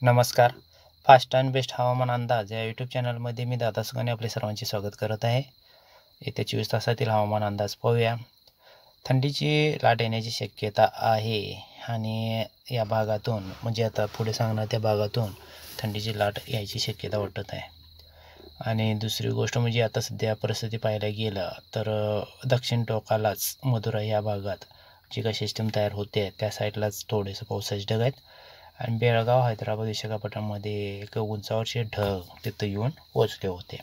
नमस्कार. Fast and best हवामान अंदाज या यूट्यूब चॅनलमध्ये मी दादा सुगाने आपले सर्वांचे स्वागत करत आहे. येत्या 24 तासातील हवामान अंदाज पाहूया. थंडीची लाट येण्याची शक्यता आहे आणि या भागातून म्हणजे आता पुढे सांगणार त्या भागातून थंडीची लाट यायची शक्यता वाटत आहे. आणि दुसरी गोष्ट म्हणजे आता सध्या परिस्थिती पाहायला गेलं तर दक्षिण टोकालाच मदुराई या भागात जी काही सिस्टीम तयार होते त्या साईडलाच थोडेसे पावसाचे ढग आहेत. आणि बेळगाव, हैदराबाद, विशाखापट्टणममध्ये एक उंचावरचे ढग तिथं येऊन पोचले होते.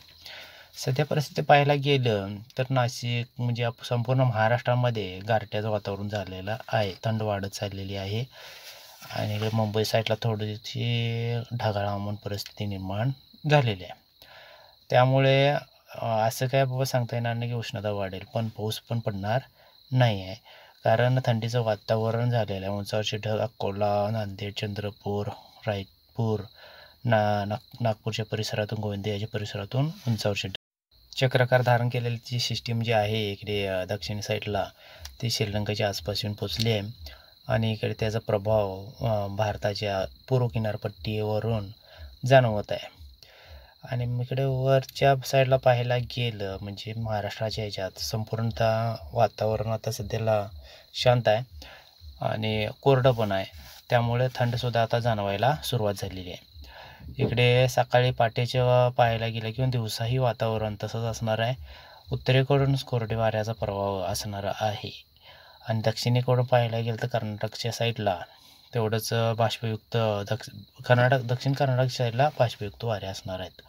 सध्या परिस्थिती पाहायला गेलं तर नाशिक म्हणजे संपूर्ण महाराष्ट्रामध्ये गारठ्याचं वातावरण झालेलं आहे. थंड वाढत चाललेली आहे आणि मुंबई साईडला थोडीशी ढगाळ हवामान परिस्थिती निर्माण झालेली आहे. त्यामुळे असं काय बाबा सांगता येणार नाही की उष्णता वाढेल, पण पाऊस पण पडणार नाही आहे. कारण थंडीचं वातावरण झालेलं आहे. उंचावरचे ढग अकोला, नांदेड, चंद्रपूर, रायपूर, नागपूरच्या परिसरातून, गोंदियाच्या परिसरातून उंचावरचे ढग चक्राकार धारण केलेली जी सिस्टीम जी आहे इकडे दक्षिण साईडला ती श्रीलंकेच्या आसपास येऊन पोचली आहे आणि इकडे त्याचा प्रभाव भारताच्या पूर्व किनारपट्टीवरून जाणवत आहे. आणि इकडे वरच्या साईडला पाहायला गेलं म्हणजे महाराष्ट्राच्या ह्याच्यात संपूर्णतः वातावरण आता सध्याला शांत आहे आणि कोरडं पण आहे. त्यामुळे थंडसुद्धा आता जाणवायला सुरुवात झालेली आहे. इकडे सकाळी पहाटेच्या पाहायला गेलं किंवा दिवसाही वातावरण तसंच असणार आहे. उत्तरेकडूनच कोरडे वाऱ्याचा प्रभाव असणार आहे आणि दक्षिणेकडून पाहायला गेलं तर कर्नाटकच्या साईडला तेवढंच बाष्पयुक्त दक्षिण कर्नाटक साईडला बाष्पयुक्त वारे असणार आहेत.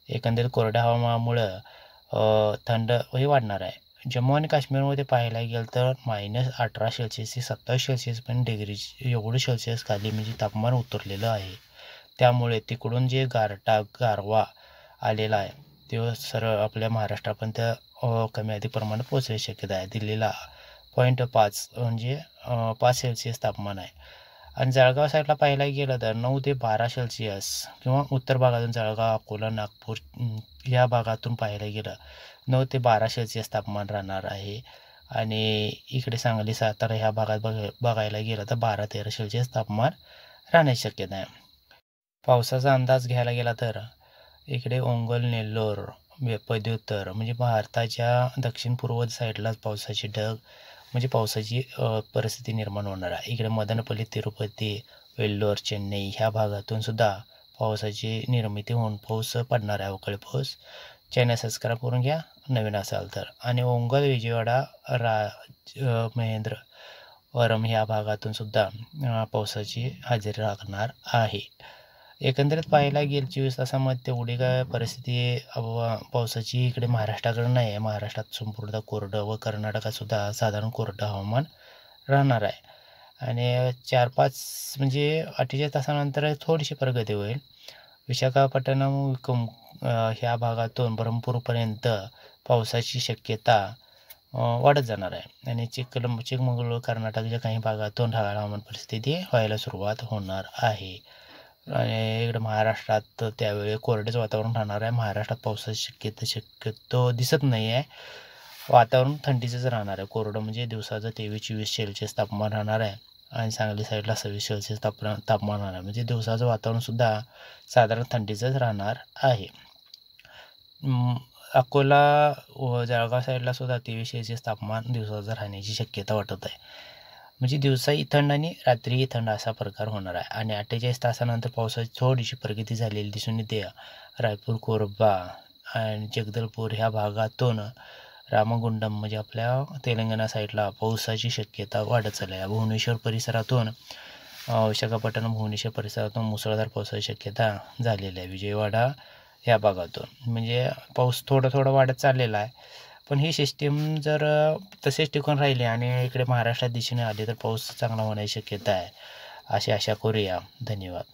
एकंदरीत कोरड्या हवामानामुळं थंड हे वाढणार आहे. जम्मू आणि काश्मीरमध्ये पाहायला गेलं तर -18 सेल्सिअस ते 27 सेल्सिअसपर्यंत डिग्री एवढं सेल्सिअस खाली म्हणजे तापमान उतरलेलं आहे. त्यामुळे तिकडून जे गारवा आलेला आहे ते सरळ आपल्या महाराष्ट्रापर्यंत कमी अधिक प्रमाणात पोचण्याची शक्यता आहे. दिल्लीला 0.5 म्हणजे 5 सेल्सिअस तापमान आहे. आणि जळगाव साईडला पाहायला गेलं तर 9 ते 12 सेल्सिअस किंवा उत्तर भागातून जळगाव, अकोला, नागपूर या भागातून पाहायला गेलं 9 ते 12 सेल्सिअस तापमान राहणार आहे. आणि इकडे सांगली, सातारा ह्या भागात बघायला गेलं तर 12-13 सेल्सिअस तापमान राहण्याची शक्यता आहे. पावसाचा अंदाज घ्यायला गेला तर इकडे ओंगोल, नेल्लोर, पदव्युत्तर म्हणजे भारताच्या दक्षिण पूर्व साईडलाच पावसाचे ढग म्हणजे पावसाची परिस्थिती निर्माण होणार आहे. इकडे मदनपल्ली, तिरुपती, वेल्लोर, चेन्नई ह्या भागातून सुद्धा पावसाची निर्मिती होऊन पाऊस पडणार आहे. अवकाळी पाऊस. चॅनल सबस्क्राईब करून घ्या नवीन असाल तर. आणि ओंगोल, विजयवाडा, महेंद्रवरम ह्या भागातून सुद्धा पावसाची हजेरी राखणार आहे. एकंदरीत पाहायला गेलं 24 तासामध्ये तेवढी काय परिस्थिती पावसाची इकडे महाराष्ट्राकडे नाही आहे. महाराष्ट्रात संपूर्ण कोरडं व कर्नाटकातसुद्धा साधारण कोरडं हवामान राहणार आहे. आणि 4-5 म्हणजे 48 तासानंतर थोडीशी प्रगती होईल. विशाखापट्टणम ह्या भागातून ब्रह्मपूरपर्यंत पावसाची शक्यता वाढत जाणार आहे. आणि चिकमंगळूर, कर्नाटकच्या काही भागातून ढगाळ हवामान परिस्थिती व्हायला सुरुवात होणार आहे. आणि इकडे महाराष्ट्रात त्यावेळी कोरडेच वातावरण राहणार आहे. महाराष्ट्रात पावसाची शक्यतो दिसत नाही आहे. वातावरण थंडीचंच राहणार आहे. कोरडं म्हणजे दिवसाचं 23-24 सेल्सिअस तापमान राहणार आहे आणि सांगली साईडला 26 सेल्सिअस तापमान राहणार म्हणजे दिवसाचं वातावरणसुद्धा साधारण थंडीचंच राहणार आहे. अकोला व जळगाव साईडला सुद्धा 23 सेल्सिअस तापमान दिवसाचं राहण्याची शक्यता वाटत आहे. म्हणजे दिवसाही थंड आणि रात्रीही थंड असा प्रकार होणार आहे. आणि 48 तासानंतर पावसाची थोडीशी प्रगती झालेली दिसून येते. रायपूर, कोरबा आणि जगदलपूर ह्या भागातून रामगुंडम म्हणजे आपल्या तेलंगणा साईडला पावसाची शक्यता वाढत चालली आहे. भुवनेश्वर परिसरातून विशाखापट्टणम, भुवनेश्वर परिसरातून मुसळधार पावसाची शक्यता झालेली आहे. विजयवाडा ह्या भागातून म्हणजे पाऊस थोडा वाढत चाललेला आहे. पण ही सिस्टीम जर तसेच टिकून राहिली आणि इकडे महाराष्ट्रात दिशेने आली तर पाऊस चांगला होण्याची शक्यता आहे. अशी आशा करूया. धन्यवाद.